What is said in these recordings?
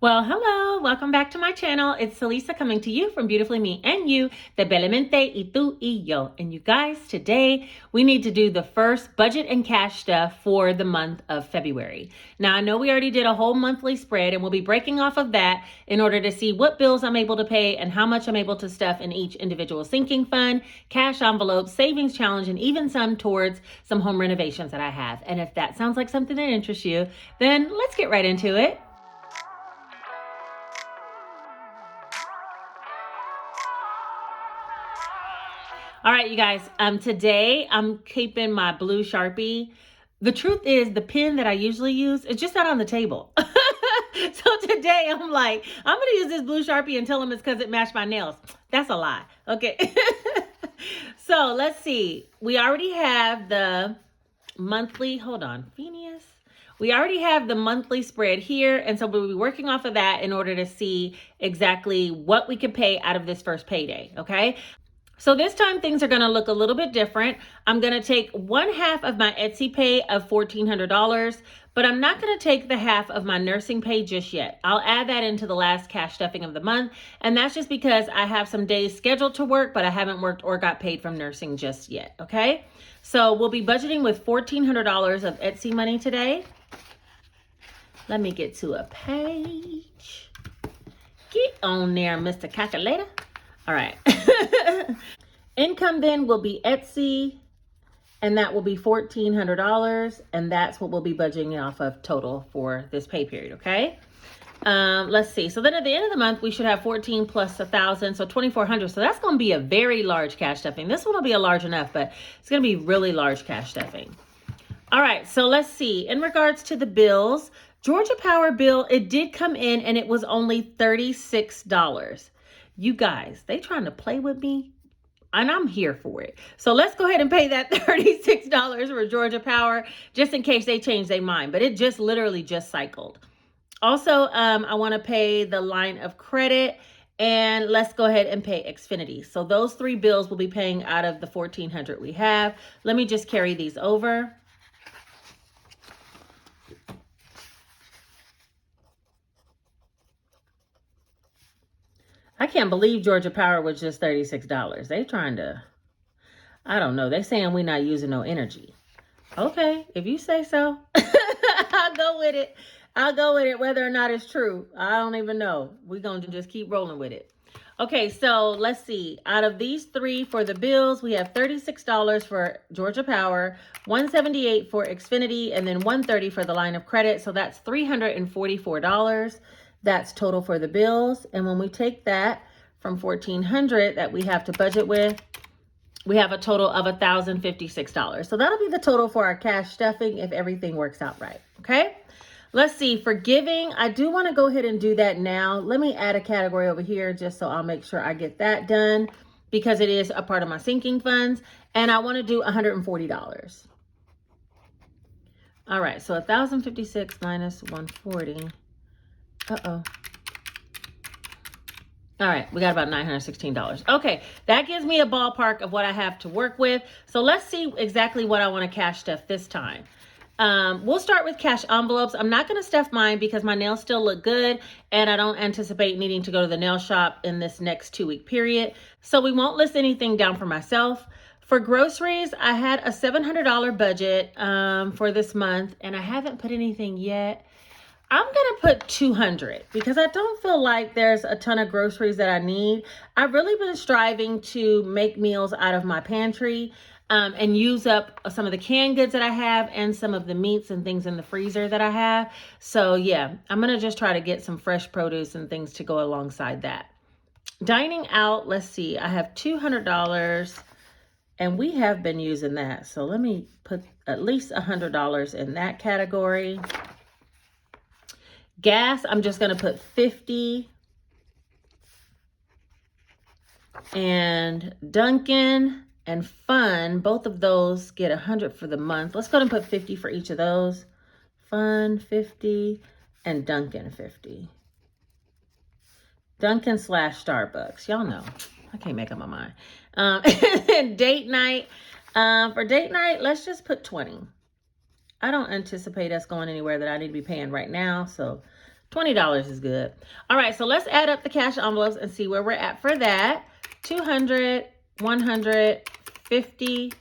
Well, hello, welcome back to my channel. It's Celisa coming to you from Beautifully Me and You, de Bellamente y tú y yo. And you guys, today we need to do the first budget and cash stuff for the month of February. Now, I know we already did a whole monthly spread and we'll be breaking off of that in order to see what bills I'm able to pay and how much I'm able to stuff in each individual sinking fund, cash envelope, savings challenge, and even some towards some home renovations that I have. And if that sounds like something that interests you, then let's get right into it. All right, you guys, today I'm keeping my blue Sharpie. The truth is the pen that I usually use is just not on the table. So today I'm like, I'm going to use this blue Sharpie and tell them it's because it matched my nails. That's a lie. Okay. So let's see. We already have the monthly, hold on, Phineas. We already have the monthly spread here. And so we'll be working off of that in order to see exactly what we can pay out of this first payday. Okay. So this time things are going to look a little bit different. I'm going to take one half of my Etsy pay of $1,400, but I'm not going to take the half of my nursing pay just yet. I'll add that into the last cash stuffing of the month. And that's just because I have some days scheduled to work, but I haven't worked or got paid from nursing just yet. Okay. So we'll be budgeting with $1,400 of Etsy money today. Let me get to a page. Get on there, Mr. Calculator. All right. Income then will be Etsy, and that will be $1,400, and that's what we'll be budgeting off of total for this pay period, okay? Let's see. So then at the end of the month, we should have 14 plus 1,000, so 2,400. So that's going to be a very large cash stuffing. This one will be a large enough, but it's going to be really large cash stuffing. All right, so let's see. In regards to the bills, Georgia Power bill, it did come in, and it was only $36. You guys, they trying to play with me, and I'm here for it. So let's go ahead and pay that $36 for Georgia Power, just in case they change their mind. But it just literally just cycled. Also, I want to pay the line of credit, and let's go ahead and pay Xfinity. So those three bills will be paying out of the $1,400 we have. Let me just carry these over. I can't believe Georgia Power was just $36. They trying to, I don't know. They saying we not using no energy. Okay, if you say so, I'll go with it. I'll go with it whether or not it's true. I don't even know. We're going to just keep rolling with it. Okay, so let's see. Out of these three for the bills, we have $36 for Georgia Power, $178 for Xfinity, and then $130 for the line of credit. So that's $344. That's total for the bills. And when we take that from $1,400 that we have to budget with, we have a total of $1,056. So that'll be the total for our cash stuffing if everything works out right. Okay. Let's see, for giving, I do want to go ahead and do that now. Let me add a category over here just so I'll make sure I get that done because it is a part of my sinking funds. And I want to do $140. All right, so 1,056 minus 140. Uh-oh. All right, we got about $916. Okay, that gives me a ballpark of what I have to work with. So let's see exactly what I want to cash stuff this time. We'll start with cash envelopes. I'm not going to stuff mine because my nails still look good and I don't anticipate needing to go to the nail shop in this next 2-week period. So we won't list anything down for myself. For groceries, I had a $700 budget for this month and I haven't put anything yet. I'm going to put $200 because I don't feel like there's a ton of groceries that I need. I've really been striving to make meals out of my pantry and use up some of the canned goods that I have and some of the meats and things in the freezer that I have. So yeah, I'm going to just try to get some fresh produce and things to go alongside that. Dining out, let's see, I have $200 and we have been using that. So let me put at least $100 in that category. Gas, I'm just going to put 50. And Dunkin' and Fun, both of those get 100 for the month. Let's go ahead and put 50 for each of those. Fun, 50, and Dunkin', 50. Dunkin' / Starbucks. Y'all know, I can't make up my mind. And date night. For date night, let's just put 20. I don't anticipate us going anywhere that I need to be paying right now. So $20 is good. All right, so let's add up the cash envelopes and see where we're at for that. 200, 100, 50,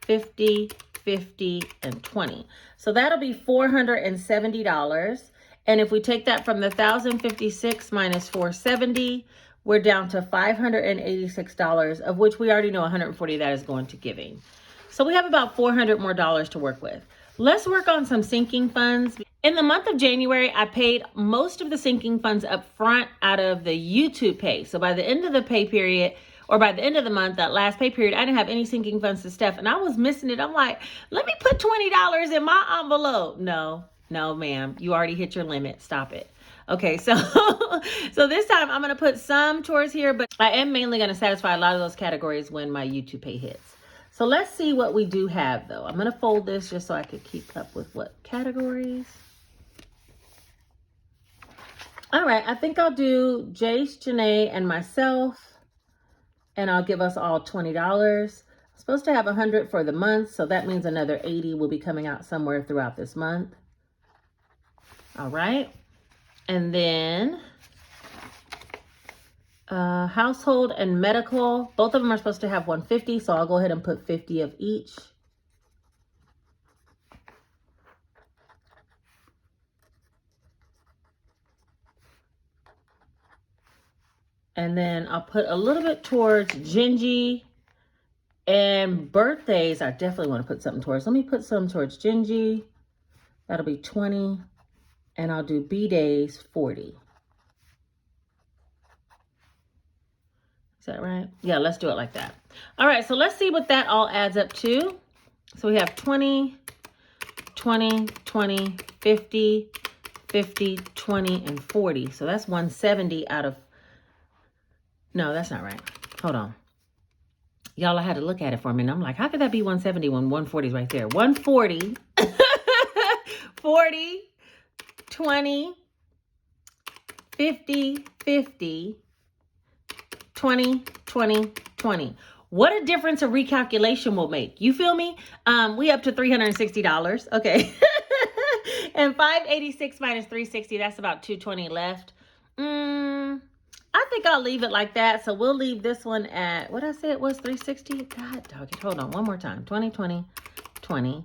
50, 50, and 20. So that'll be $470. And if we take that from the 1,056 minus 470, we're down to $586, of which we already know 140 of that is going to giving. So we have about $400 more to work with. Let's work on some sinking funds. In the month of January, I paid most of the sinking funds up front out of the YouTube pay. So by the end of the pay period, or by the end of the month, that last pay period, I didn't have any sinking funds to Steph, and I was missing it. I'm like, let me put $20 in my envelope. No, ma'am, you already hit your limit. Stop it. Okay, so this time I'm going to put some towards here, but I am mainly going to satisfy a lot of those categories when my YouTube pay hits. So let's see what we do have, though. I'm going to fold this just so I could keep up with what categories. All right, I think I'll do Jace, Janae, and myself, and I'll give us all $20. I'm supposed to have 100 for the month, so that means another 80 will be coming out somewhere throughout this month. All right. And then household and medical, both of them are supposed to have 150, so I'll go ahead and put 50 of each. And then I'll put a little bit towards Gingy, and birthdays, I definitely want to put something towards. Let me put some towards Gingy. That'll be 20. And I'll do B-days, 40. Is that right? Yeah, let's do it like that. All right, so let's see what that all adds up to. So we have 20, 20, 20, 50, 50, 20, and 40. So that's 170 out of... No, that's not right. Hold on. Y'all, I had to look at it for a minute. I'm like, how could that be 170 when 140 is right there? 140, 40, 20, 50, 50, 20, 20, 20. What a difference a recalculation will make. You feel me? We up to $360. Okay. And 586 minus 360, that's about 220 left. I think I'll leave it like that. So we'll leave this one at, what did I say it was, 360? God dog it. Hold on one more time. 20, 20, 20,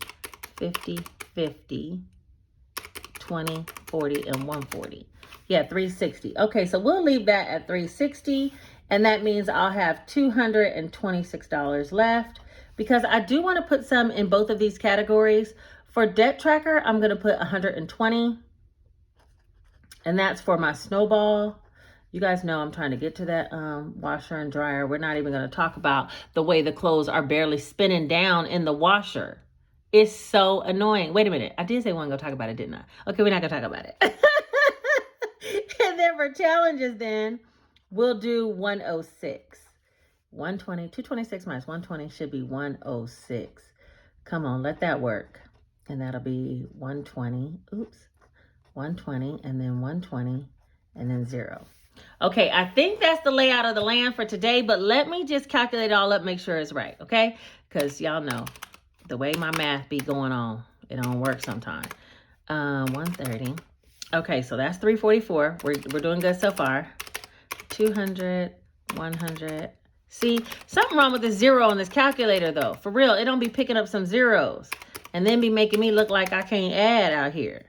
50, 50, 20, 40, and 140. Yeah, 360. Okay, so we'll leave that at 360. And that means I'll have $226 left, because I do want to put some in both of these categories. For debt tracker, I'm going to put 120. And that's for my snowball. You guys know I'm trying to get to that washer and dryer. We're not even going to talk about the way the clothes are barely spinning down in the washer. It's so annoying. Wait a minute. I did say we weren't going to talk about it, didn't I? Okay, we're not going to talk about it. And then for challenges then, we'll do 106. 120, 226 minus 120 should be 106. Come on, let that work. And that'll be 120. Oops. 120 and then 120 and then 0. Okay, I think that's the layout of the land for today, but let me just calculate it all up, make sure it's right, okay? Because y'all know the way my math be going on, it don't work sometimes. 130. Okay, so that's 344. We're doing good so far. 200, 100. See, something wrong with the 0 on this calculator though. For real, it don't be picking up some zeros and then be making me look like I can't add out here.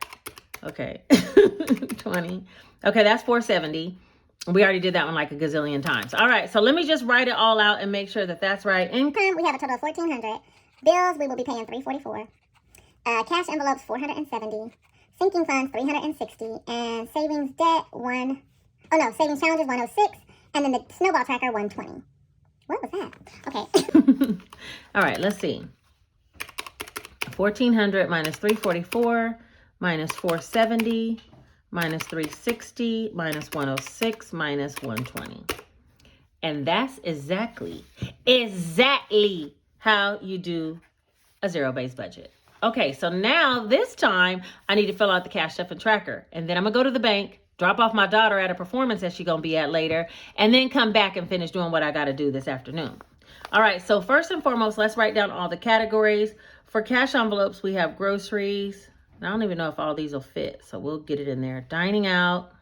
Okay, 20. Okay, that's 470. We already did that one like a gazillion times. All right, so let me just write it all out and make sure that that's right. Income, we have a total of $1,400. Bills, we will be paying $344. Cash envelopes, $470. Sinking funds, $360. And savings debt, savings challenges, $106. And then the snowball tracker, $120. What was that? Okay. All right, let's see. 1,400 minus 344 minus 470 minus 360 minus 106 minus 120. And that's exactly how you do a zero-based budget. Okay, so now this time I need to fill out the Cash.app and tracker. And then I'm going to go to the bank, drop off my daughter at a performance that she's going to be at later, and then come back and finish doing what I got to do this afternoon. All right, so first and foremost, let's write down all the categories. For cash envelopes, we have groceries. I don't even know if all these will fit, so we'll get it in there. Dining out.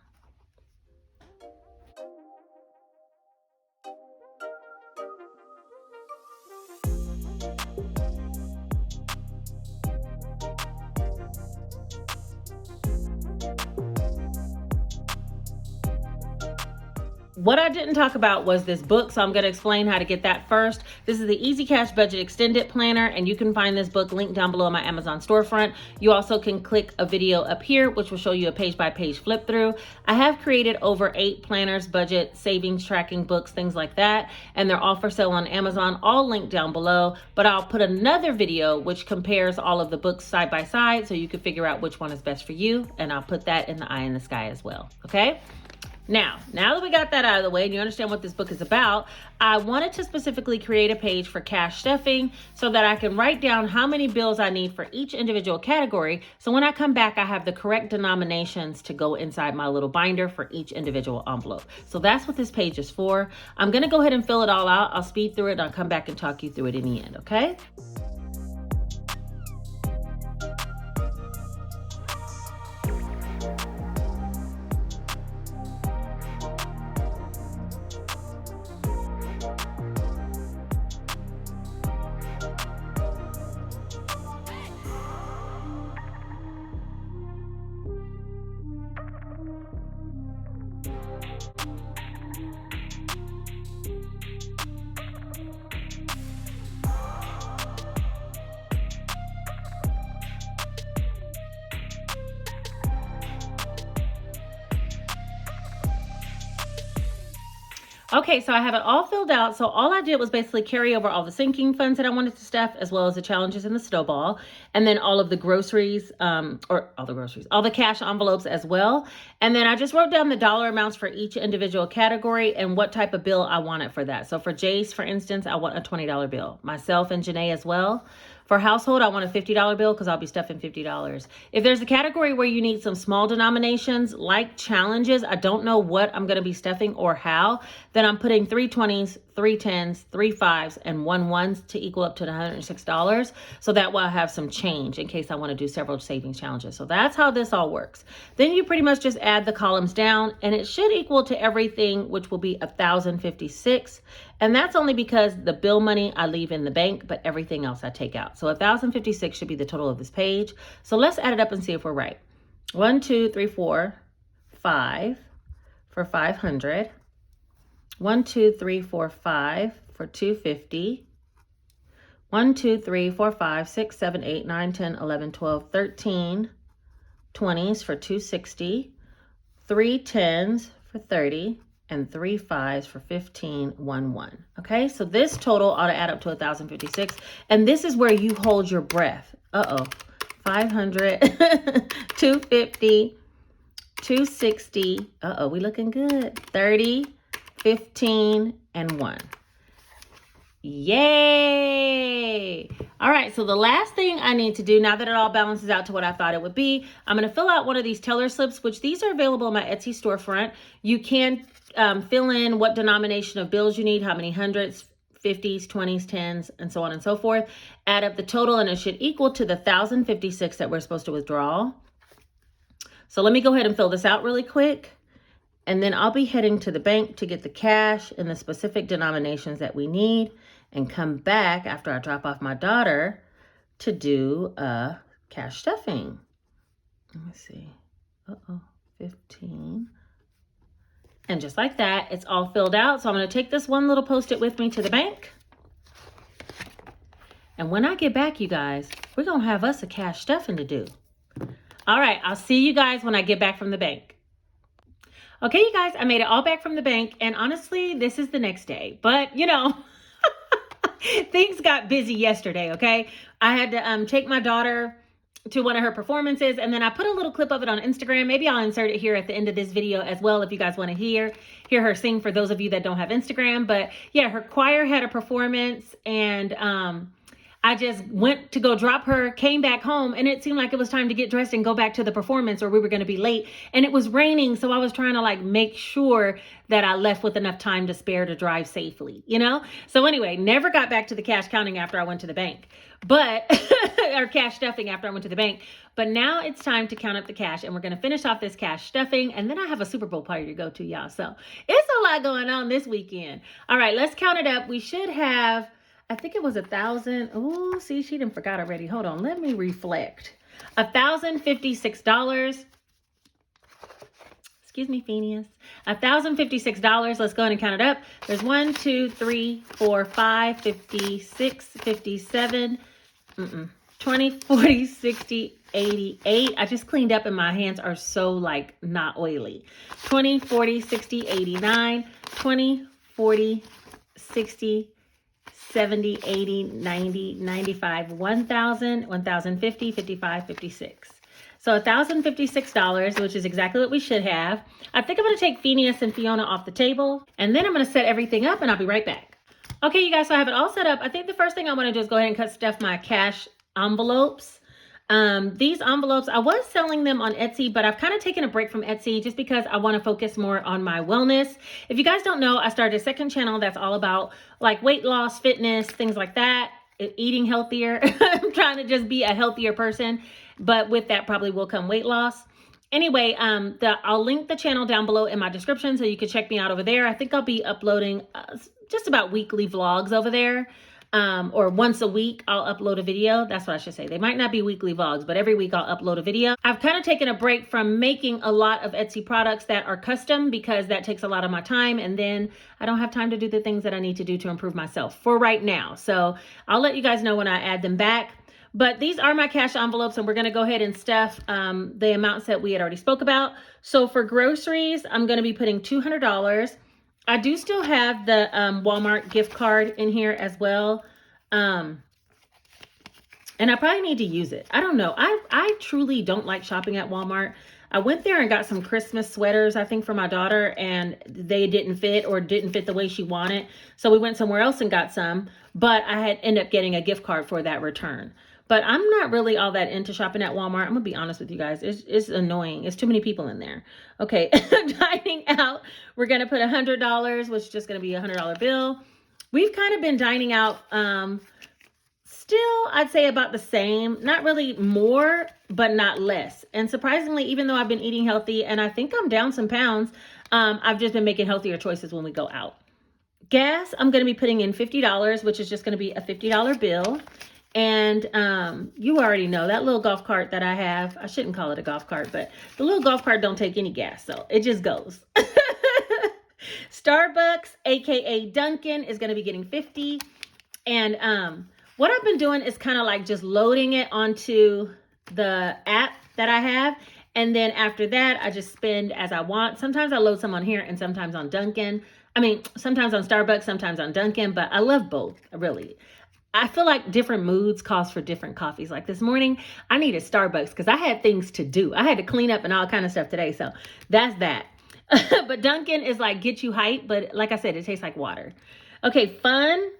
What I didn't talk about was this book, so I'm going to explain how to get that first. This is the Easy Cash Budget Extended Planner, and you can find this book linked down below in my Amazon storefront. You also can click a video up here, which will show you a page-by-page flip through. I have created over 8 planners, budget, savings, tracking books, things like that, and they're all for sale on Amazon, all linked down below. But I'll put another video which compares all of the books side by side so you can figure out which one is best for you, and I'll put that in the eye in the sky as well, okay? Now that we got that out of the way and you understand what this book is about, I wanted to specifically create a page for cash stuffing so that I can write down how many bills I need for each individual category. So when I come back, I have the correct denominations to go inside my little binder for each individual envelope. So that's what this page is for. I'm going to go ahead and fill it all out. I'll speed through it and I'll come back and talk you through it in the end, okay? Okay, so I have it all filled out. So all I did was basically carry over all the sinking funds that I wanted to stuff, as well as the challenges in the snowball, and then all of the groceries, all the cash envelopes as well. And then I just wrote down the dollar amounts for each individual category and what type of bill I wanted for that. So for Jace, for instance, I want a $20 bill. Myself and Janae as well. For household, I want a $50 bill because I'll be stuffing $50. If there's a category where you need some small denominations like challenges, I don't know what I'm going to be stuffing or how, then I'm putting 3 20s, 3 10s, 3 5s, and 1 1s to equal up to $106. So that way I have some change in case I want to do several savings challenges. So that's how this all works. Then you pretty much just add the columns down and it should equal to everything, which will be $1,056. And that's only because the bill money I leave in the bank, but everything else I take out. So $1,056 should be the total of this page. So let's add it up and see if we're right. 1, 2, 3, 4, 5 for 500. 1, 2, 3, 4, 5 for 250. 1, 2, 3, 4, 5, 6, 7, 8, 9, 10, 11, 12, 13 20s for 260. 3 10s for 30. And 3 5s for 15, 1 1. Okay, so this total ought to add up to 1,056. And this is where you hold your breath. 500, 250, 260. We looking good. 30, 15, and 1. Yay! All right, so the last thing I need to do, now that it all balances out to what I thought it would be, I'm going to fill out one of these teller slips, which these are available in my Etsy storefront. You can fill in what denomination of bills you need, how many hundreds, 50s, 20s, 10s, and so on and so forth. Add up the total, and it should equal to the 1,056 that we're supposed to withdraw. So let me go ahead and fill this out really quick. And then I'll be heading to the bank to get the cash in the specific denominations that we need and come back after I drop off my daughter to do cash stuffing. Let me see. 15. And just like that, it's all filled out. So I'm going to take this one little Post-it with me to the bank. And when I get back, you guys, we're going to have us a cash stuffing to do. All right, I'll see you guys when I get back from the bank. Okay, you guys, I made it all back from the bank, and honestly, this is the next day. But, you know, things got busy yesterday, okay? I had to take my daughter to one of her performances, and then I put a little clip of it on Instagram. Maybe I'll insert it here at the end of this video as well if you guys want to hear her sing, for those of you that don't have Instagram. But yeah, her choir had a performance, and I just went to go drop her, came back home, and it seemed like it was time to get dressed and go back to the performance or we were going to be late. And it was raining, so I was trying to like make sure that I left with enough time to spare to drive safely, you know? So anyway, never got back to the cash counting after I went to the bank. But, or cash stuffing after I went to the bank. But now it's time to count up the cash, and we're going to finish off this cash stuffing. And then I have a Super Bowl party to go to, y'all. So it's a lot going on this weekend. All right, let's count it up. We should have, I think it was 1,000. Oh, see, she done forgot already. Hold on, let me reflect. $1,056. Excuse me, Phineas. $1,056. Let's go ahead and count it up. There's 1, 2, 3, 4, 5, 56, 57, 20, 40, 60, 88. I just cleaned up and my hands are so like not oily. 20, 40, 60, 89, 20, 40, 60, 70, 80, 90, 95, 1,000, 1,050, 55, 56. So $1,056, which is exactly what we should have. I think I'm going to take Phineas and Fiona off the table, and then I'm going to set everything up, and I'll be right back. Okay, you guys, so I have it all set up. I think the first thing I want to do is go ahead and cut stuff my cash envelopes. These envelopes, I was selling them on Etsy, but I've kind of taken a break from Etsy just because I want to focus more on my wellness. If you guys don't know, I started a second channel that's all about like weight loss, fitness, things like that, eating healthier. I'm trying to just be a healthier person, but with that probably will come weight loss. Anyway, I'll link the channel down below in my description so you can check me out over there. I think I'll be uploading just about weekly vlogs over there. Or once a week, I'll upload a video. That's what I should say. They might not be weekly vlogs, but every week I'll upload a video. I've kind of taken a break from making a lot of Etsy products that are custom because that takes a lot of my time. And then I don't have time to do the things that I need to do to improve myself for right now. So I'll let you guys know when I add them back. But these are my cash envelopes, and we're going to go ahead and stuff the amounts that we had already spoke about. So for groceries, I'm going to be putting $200. I do still have the Walmart gift card in here as well. And I probably need to use it. I don't know. I truly don't like shopping at Walmart. I went there and got some Christmas sweaters, I think, for my daughter, and they didn't fit or didn't fit the way she wanted. So we went somewhere else and got some, but I had ended up getting a gift card for that return. But I'm not really all that into shopping at Walmart. I'm going to be honest with you guys. It's annoying. It's too many people in there. Okay, dining out. We're going to put $100, which is just going to be a $100 bill. We've kind of been dining out still, I'd say about the same. Not really more, but not less. And surprisingly, even though I've been eating healthy and I think I'm down some pounds, I've just been making healthier choices when we go out. Gas, I'm going to be putting in $50, which is just going to be a $50 bill. And you already know that little golf cart that I have. I shouldn't call it a golf cart, but the little golf cart don't take any gas, so it just goes. Starbucks, aka Dunkin', is going to be getting $50. And what I've been doing is kind of like just loading it onto the app that I have. And then after that, I just spend as I want. Sometimes I load some on here and sometimes on Dunkin'. I mean, sometimes on Starbucks, sometimes on Dunkin', but I love both, really. I feel like different moods calls for different coffees. Like this morning, I needed Starbucks because I had things to do. I had to clean up and all kind of stuff today. So that's that. But Dunkin' is like get you hype. But like I said, it tastes like water. Okay, fun.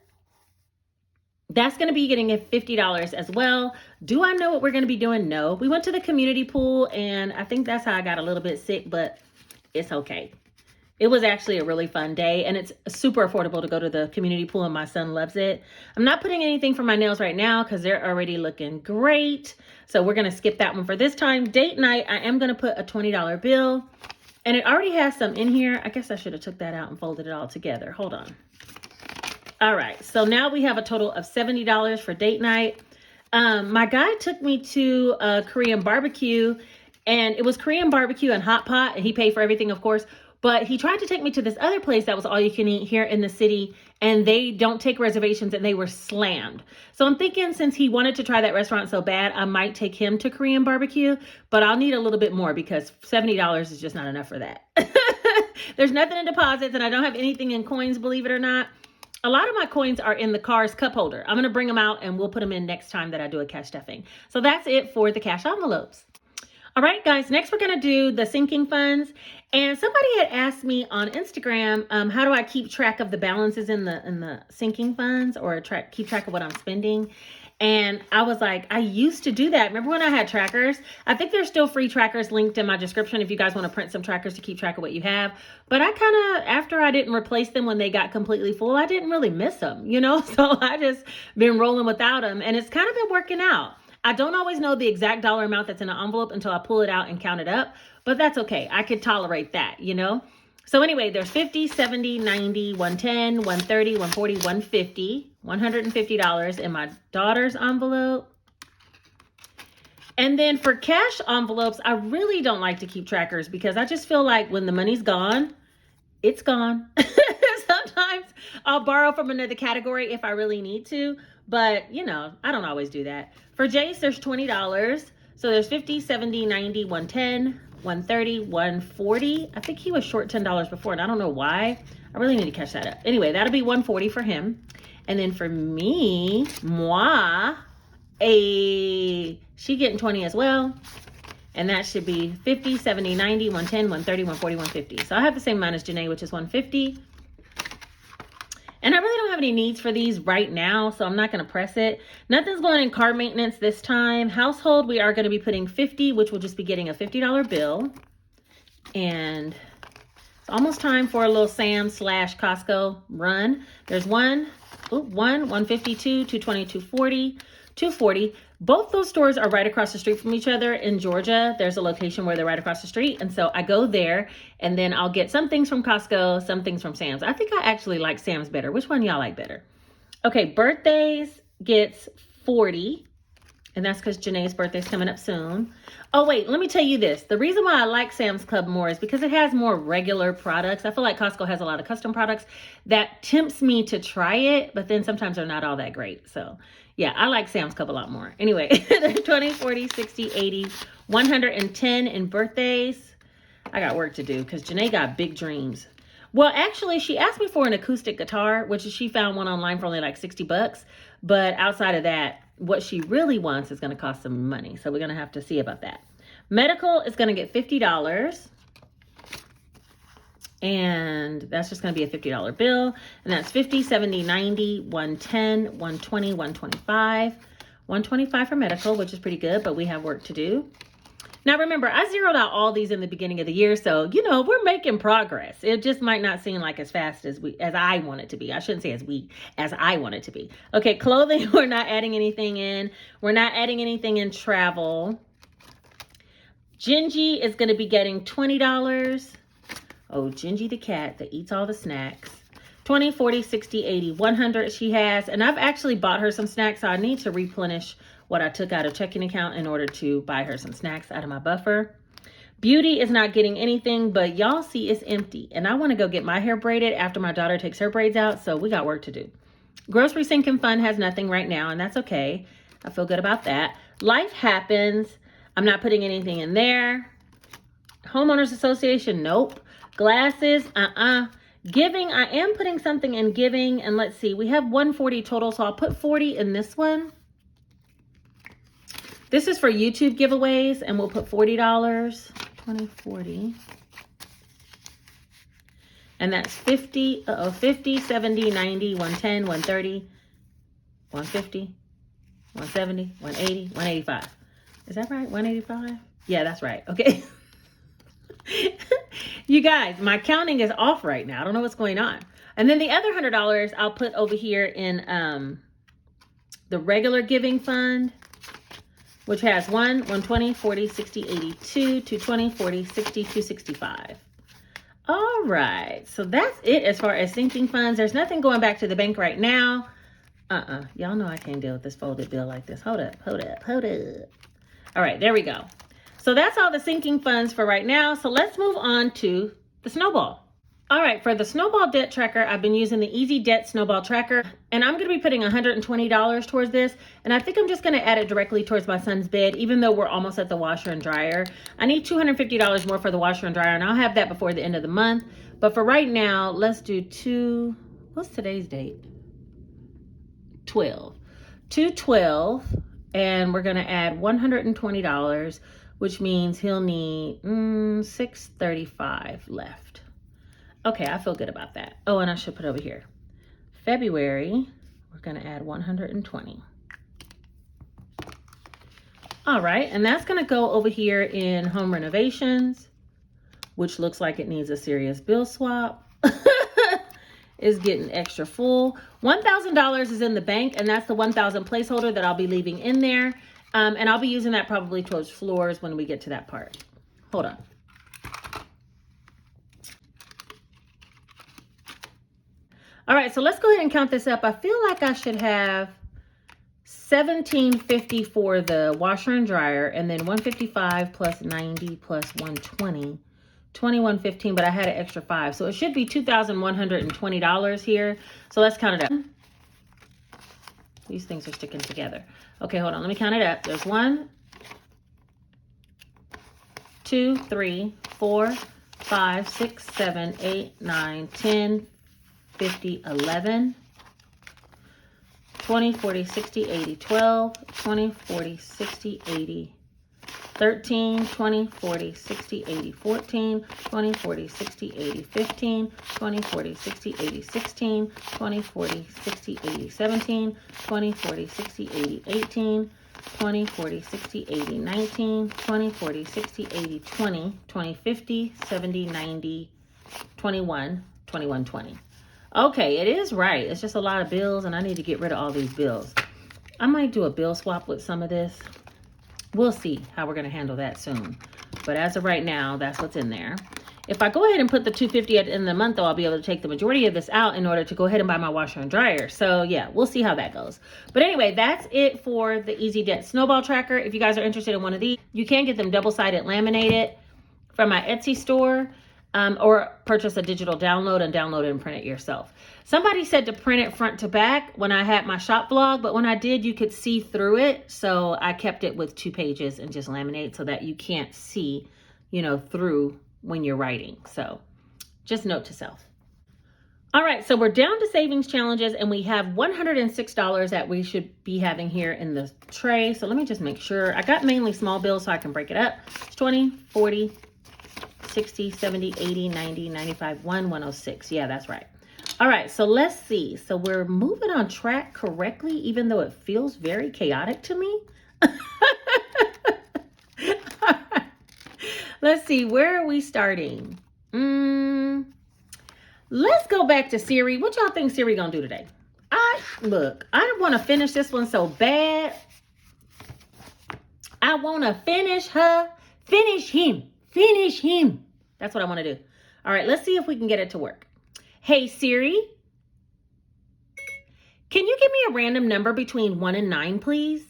That's going to be getting a $50 as well. Do I know what we're going to be doing? No. We went to the community pool and I think that's how I got a little bit sick, but it's okay. It was actually a really fun day, and it's super affordable to go to the community pool, and my son loves it. I'm not putting anything for my nails right now because they're already looking great. So we're going to skip that one for this time. Date night, I am going to put a $20 bill, and it already has some in here. I guess I should have took that out and folded it all together. Hold on. All right, so now we have a total of $70 for date night. My guy took me to a Korean barbecue, and it was Korean barbecue and hot pot, and he paid for everything, of course. But he tried to take me to this other place that was all you can eat here in the city, and they don't take reservations, and they were slammed. So I'm thinking since he wanted to try that restaurant so bad, I might take him to Korean barbecue, but I'll need a little bit more because $70 is just not enough for that. There's nothing in deposits, and I don't have anything in coins, believe it or not. A lot of my coins are in the car's cup holder. I'm going to bring them out, and we'll put them in next time that I do a cash stuffing. So that's it for the cash envelopes. All right, guys, next we're going to do the sinking funds. And somebody had asked me on Instagram, how do I keep track of the balances in the sinking funds or keep track of what I'm spending? And I was like, I used to do that. Remember when I had trackers? I think there's still free trackers linked in my description if you guys want to print some trackers to keep track of what you have. But I kind of, after I didn't replace them when they got completely full, I didn't really miss them, you know? So I just been rolling without them, and it's kind of been working out. I don't always know the exact dollar amount that's in an envelope until I pull it out and count it up, but that's okay. I could tolerate that, you know? So anyway, there's 50, 70, 90, 110, 130, 140, 150, $150 in my daughter's envelope. And then for cash envelopes, I really don't like to keep trackers because I just feel like when the money's gone, it's gone. Sometimes I'll borrow from another category if I really need to, but you know, I don't always do that. For Jace, there's $20. So there's 50, 70, 90, 110, 130, 140. I think he was short $10 before, and I don't know why. I really need to catch that up. Anyway, that'll be 140 for him. And then for me, she getting 20 as well. And that should be 50, 70, 90, 110, 130, 140, 150. So I have the same amount as Janae, which is 150. And I really don't have any needs for these right now, so I'm not going to press it. Nothing's going in car maintenance this time. Household, we are going to be putting 50, which will just be getting a $50 bill. And it's almost time for a little Sam's / Costco run. There's 152, 220, 240, 240. Both those stores are right across the street from each other in Georgia. There's a location where they're right across the street. And so I go there, and then I'll get some things from Costco, some things from Sam's. I think I actually like Sam's better. Which one y'all like better? Okay, birthdays gets 40. And that's because Janae's birthday's coming up soon. Oh, wait, let me tell you this. The reason why I like Sam's Club more is because it has more regular products. I feel like Costco has a lot of custom products that tempts me to try it, but then sometimes they're not all that great. So, yeah, I like Sam's Club a lot more. Anyway, 20, 40, 60, 80, 110 in birthdays. I got work to do because Janae got big dreams. Well, actually, she asked me for an acoustic guitar, which she found one online for only like $60. But outside of that, what she really wants is going to cost some money. So we're going to have to see about that. Medical is going to get $50. And that's just going to be a $50 bill. And that's 50, 70, 90, 110, 120, 125. 125 for medical, which is pretty good, but we have work to do. Now, remember, I zeroed out all these in the beginning of the year, so, you know, we're making progress. It just might not seem like as fast as I want it to be. I shouldn't say as I want it to be. Okay, clothing, we're not adding anything in. We're not adding anything in travel. Gingy is going to be getting $20. Oh, Gingy the cat that eats all the snacks. 20, 40, 60, 80, 100 she has. And I've actually bought her some snacks, so I need to replenish what I took out of checking account in order to buy her some snacks out of my buffer. Beauty is not getting anything, but y'all see it's empty. And I want to go get my hair braided after my daughter takes her braids out, so we got work to do. Grocery Sinking Fund has nothing right now, and that's okay. I feel good about that. Life Happens. I'm not putting anything in there. Homeowners Association, nope. Glasses, Giving, I am putting something in giving, and let's see, we have 140 total, so I'll put 40 in this one. This is for YouTube giveaways, and we'll put $40, 20, 40. And that's 50, 50, 70, 90, 110, 130, 150, 170, 180, 185. Is that right? 185? Yeah, that's right. Okay. You guys, my counting is off right now. I don't know what's going on. And then the other $100 I'll put over here in the regular giving fund, which has 120, 40, 60, 82, 220, 40, 60, 265. All right. So that's it as far as sinking funds. There's nothing going back to the bank right now. Y'all know I can't deal with this folded bill like this. Hold up. All right, there we go. So that's all the sinking funds for right now. So let's move on to the snowball. All right, for the snowball debt tracker, I've been using the Easy Debt Snowball Tracker, and I'm going to be putting $120 towards this. And I think I'm just going to add it directly towards my son's bed, even though we're almost at the washer and dryer. I need $250 more for the washer and dryer, and I'll have that before the end of the month. But for right now, let's do what's today's date? 12. 2/12, and we're going to add $120, which means he'll need $635 left. Okay, I feel good about that. Oh, and I should put over here. February, we're going to add $120. All right, and that's going to go over here in home renovations, which looks like it needs a serious bill swap. Is getting extra full. $1,000 is in the bank, and that's the 1,000 placeholder that I'll be leaving in there. And I'll be using that probably towards floors when we get to that part. Hold on. All right, so let's go ahead and count this up. I feel like I should have $1,750 for the washer and dryer, and then $155 plus 90 plus 120. $2,115, but I had an extra $5. So it should be $2,120 here. So let's count it up. These things are sticking together. Okay, hold on. Let me count it up. There's 1, 2, 3, 4, 5, 6, 7, 8, 9, 10, 50, 11, 20, 40, 60, 80, 12, 20, 40, 60, 80, 13, 20, 40, 60, 80, 14, 20, 40, 60, 80, 15, 20, 40, 60, 80, 16, 20, 40, 60, 80, 17, 20, 40, 60, 80, 18, 20, 40, 60, 80, 19, 20, 40, 60, 80, 20, 20, 50, 70, 90, 21, 21, 20. Okay, it is right. It's just a lot of bills, and I need to get rid of all these bills. I might do a bill swap with some of this. We'll see how we're going to handle that soon. But as of right now, that's what's in there. If I go ahead and put the $250 at the end of the month, though, I'll be able to take the majority of this out in order to go ahead and buy my washer and dryer. So yeah, we'll see how that goes. But anyway, that's it for the Easy Debt Snowball Tracker. If you guys are interested in one of these, you can get them double-sided laminated from my Etsy store, or purchase a digital download and download it and print it yourself. Somebody said to print it front to back when I had my shop vlog, but when I did, you could see through it. So I kept it with 2 pages and just laminate so that you can't see, you know, through when you're writing. So just note to self. All right, so we're down to savings challenges, and we have $106 that we should be having here in the tray. So let me just make sure. I got mainly small bills so I can break it up. It's 20, 40, 60, 70, 80, 90, 95, 106. Yeah, that's right. All right, so let's see. So we're moving on track correctly, even though it feels very chaotic to me. Let's see, where are we starting? Let's go back to Siri. What y'all think Siri gonna do today? Look, I want to finish this one so bad. I want to finish her, finish him. Finish him. That's what I want to do. All right, let's see if we can get it to work. Hey, Siri. Can you give me a random number between 1 and 9, please?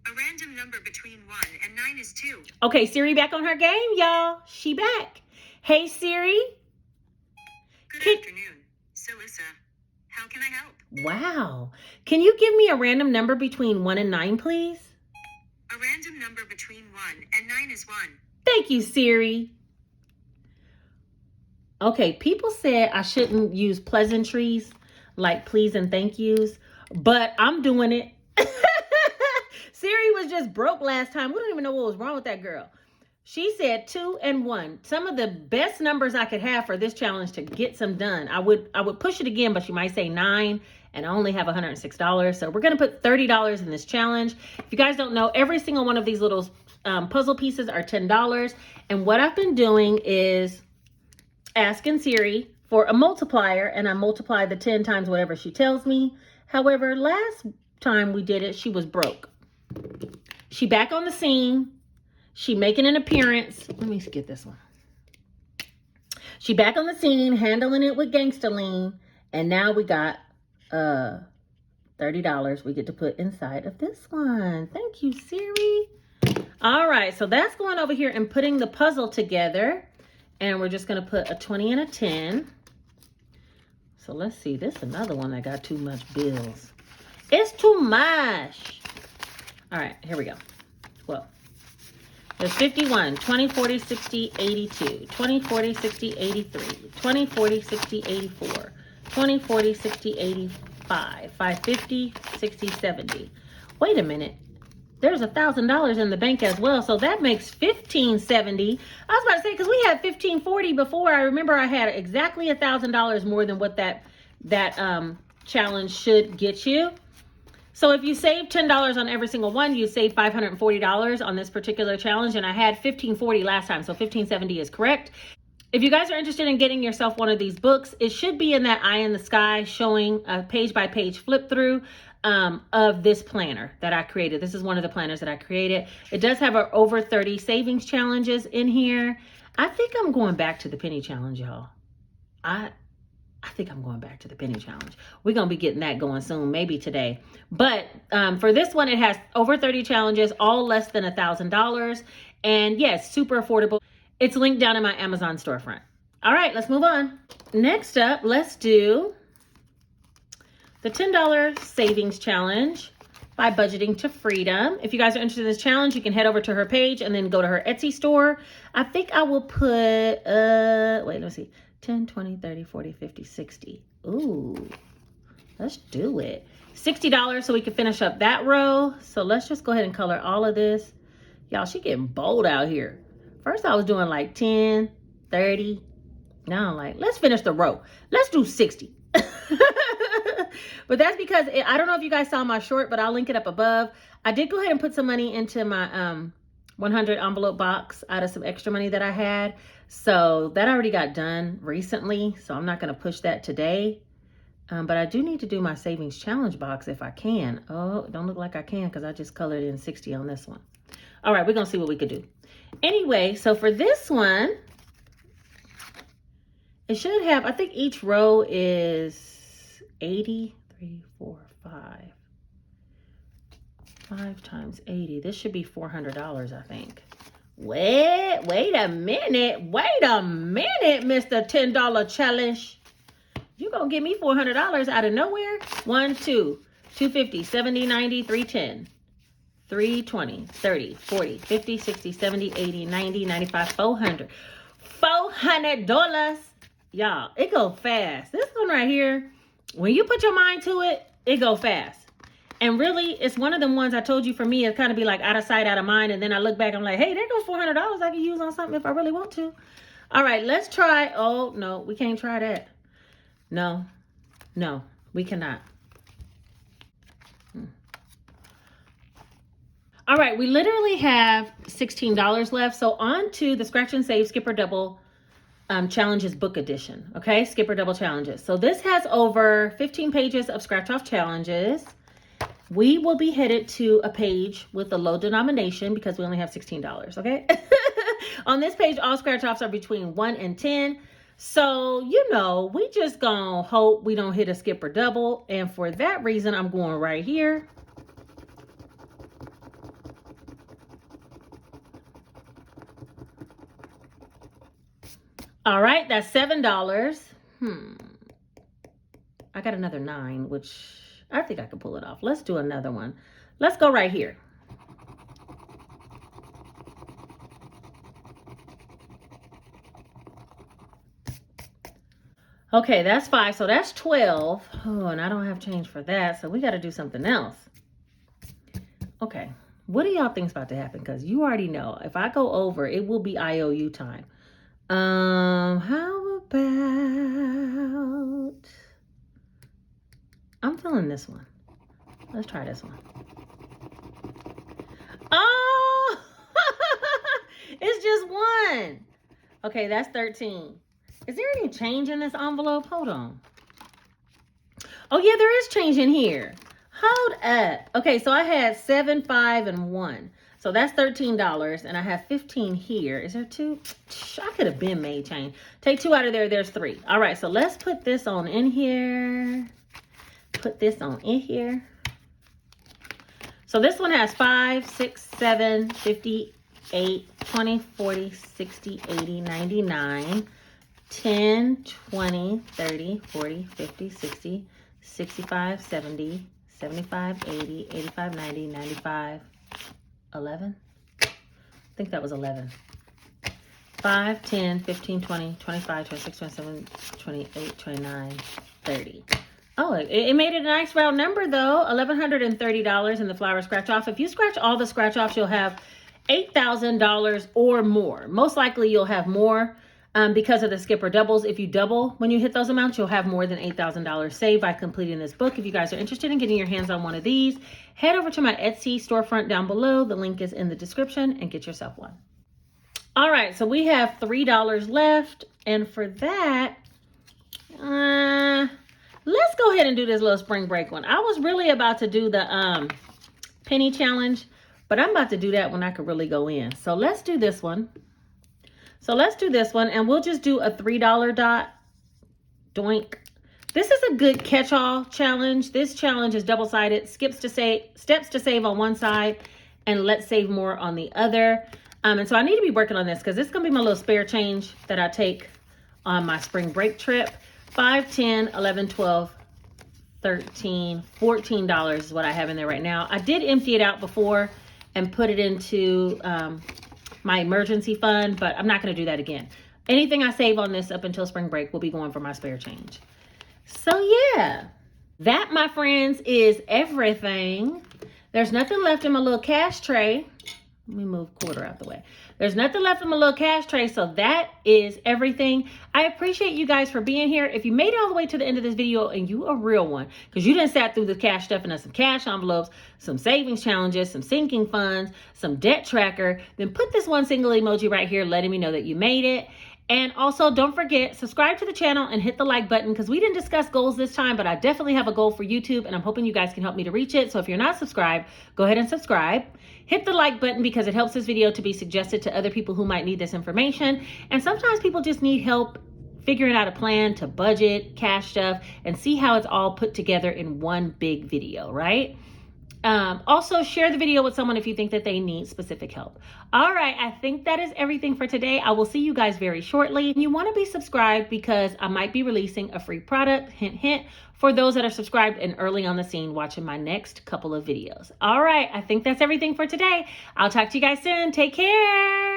A random number between 1 and 9 is 2. Okay, Siri back on her game, y'all. She back. Hey, Siri. Good afternoon, Celissa. How can I help? Wow. Can you give me a random number between 1 and 9, please? A random number between 1 and 9 is 1. Thank you, Siri. Okay, people said I shouldn't use pleasantries like please and thank yous, but I'm doing it. Siri was just broke last time. We don't even know what was wrong with that girl. She said 2 and 1. Some of the best numbers I could have for this challenge to get some done. I would push it again, but she might say 9, and I only have $106. So we're going to put $30 in this challenge. If you guys don't know, every single one of these little puzzle pieces are $10. And what I've been doing is asking Siri for a multiplier, and I multiply the 10 times whatever she tells me. However, last time we did it, she was broke. She back on the scene. She making an appearance. Let me get this one. She back on the scene, handling it with gangsta lean. And now we got $30 we get to put inside of this one. Thank you, Siri. All right, so that's going over here and putting the puzzle together. And we're just going to put a 20 and a 10. So let's see. This is another one that got too much bills. It's too much. All right, here we go. Well, there's 51, 20, 40, 60, 82, 20, 40, 60, 83, 20, 40, 60, 84, 20, 40, 60, 85, 550, 60, 70. Wait a minute. There's $1,000 in the bank as well. So that makes $1,570. I was about to say, because we had $1,540 before. I remember I had exactly $1,000 more than what that challenge should get you. So if you save $10 on every single one, you save $540 on this particular challenge. And I had $1540 last time, so $1570 is correct. If you guys are interested in getting yourself one of these books, it should be in that eye in the sky showing a page by page flip through of this planner that I created. This is one of the planners that I created. It does have over 30 savings challenges in here. I think I'm going back to the penny challenge, y'all. I think I'm going back to the penny challenge. We're going to be getting that going soon, maybe today. But for this one, it has over 30 challenges, all less than $1,000. And yes, super affordable. It's linked down in my Amazon storefront. All right, let's move on. Next up, let's do the $10 savings challenge by budgeting to freedom. If you guys are interested in this challenge, you can head over to her page and then go to her Etsy store. I think I will put, wait, let's see. 10, 20, 30, 40, 50, 60. Ooh, let's do it. $60 so we can finish up that row. So let's just go ahead and color all of this. Y'all, she getting bold out here. First I was doing like 10, 30. Now I'm like, let's finish the row. Let's do 60. But that's because, I don't know if you guys saw my short, but I'll link it up above. I did go ahead and put some money into my 100 envelope box out of some extra money that I had. So that already got done recently. So I'm not going to push that today. But I do need to do my savings challenge box if I can. Oh, it don't look like I can because I just colored in 60 on this one. All right, we're going to see what we could do. Anyway, so for this one, it should have, I think each row is 80, 3, 4, 5. 5 times 80. This should be $400, I think. Wait a minute, Mr. $10 challenge. You gonna give me $400 out of nowhere? 1, 2, 250, 70, 90, 310, 320, 30, 40, 50, 60, 70, 80, 90, 95, $400. $400. Y'all, it go fast. This one right here, when you put your mind to it, it go fast. And really, it's one of them ones I told you for me, it kind of be like out of sight, out of mind. And then I look back, I'm like, hey, there goes $400 I can use on something if I really want to. All right, let's try. Oh, no, we can't try that. No, we cannot. All right, we literally have $16 left. So on to the Scratch and Save Skipper Double Challenges book edition. Okay, Skipper Double Challenges. So this has over 15 pages of scratch off challenges. We will be headed to a page with a low denomination because we only have $16, okay? On this page, all scratch offs are between 1 and 10. So, you know, we just gonna hope we don't hit a skip or double. And for that reason, I'm going right here. All right, that's $7. I got another 9, which I think I can pull it off. Let's do another one. Let's go right here. Okay, that's 5, so that's 12. Oh, and I don't have change for that, so we got to do something else. Okay, what do y'all think's about to happen? Because you already know, if I go over, it will be IOU time. How about, I'm feeling this one. Let's try this one. Oh, it's just 1. Okay, that's 13. Is there any change in this envelope? Hold on. Oh yeah, there is change in here. Hold up. Okay, so I had 7, 5, and 1. So that's $13, and I have 15 here. Is there 2? I could have been made change. Take 2 out of there, there's 3. All right, so let's put this on in here. Put this on in here. So this one has 5, 6, 7, 58, 20, 40, 60, 80, 99, 10, 20, 30, 40, 50, 60, 65, 70, 75, 80, 85, 90, 95, 11. I think that was 11. 5, 10, 15, 20, 25, 26, 27, 28, 29, 30. Oh, it made it a nice round number though. $1,130 in the flower scratch off. If you scratch all the scratch offs, you'll have $8,000 or more. Most likely you'll have more. because of the skip or doubles. If you double when you hit those amounts, you'll have more than $8,000 saved by completing this book. If you guys are interested in getting your hands on one of these, head over to my Etsy storefront down below. The link is in the description and get yourself one. All right, so we have $3 left. And for that, let's go ahead and do this little spring break one. I was really about to do the penny challenge, but I'm about to do that when I could really go in. So let's do this one. And we'll just do a $3 dot. Doink. This is a good catch-all challenge. This challenge is double-sided, steps to save on one side, and let's save more on the other. And so I need to be working on this because this is going to be my little spare change that I take on my spring break trip. $5, $10, $11, $12, $13, $14 is what I have in there right now. I did empty it out before and put it into my emergency fund, but I'm not going to do that again. Anything I save on this up until spring break will be going for my spare change. So yeah, that, my friends, is everything. There's nothing left in my little cash tray. Let me move quarter out the way. There's nothing left in my little cash tray, so that is everything. I appreciate you guys for being here. If you made it all the way to the end of this video and you a real one, because you done sat through the cash stuff and some cash envelopes, some savings challenges, some sinking funds, some debt tracker, then put this one single emoji right here letting me know that you made it. And also, don't forget, subscribe to the channel and hit the like button because we didn't discuss goals this time, but I definitely have a goal for YouTube and I'm hoping you guys can help me to reach it. So if you're not subscribed, go ahead and subscribe. Hit the like button because it helps this video to be suggested to other people who might need this information. And sometimes people just need help figuring out a plan to budget, cash stuff, and see how it's all put together in one big video, right? Also, share the video with someone if you think that they need specific help. All right, I think that is everything for today. I will see you guys very shortly. You want to be subscribed because I might be releasing a free product, hint, hint, for those that are subscribed and early on the scene watching my next couple of videos. All right, I think that's everything for today. I'll talk to you guys soon. Take care.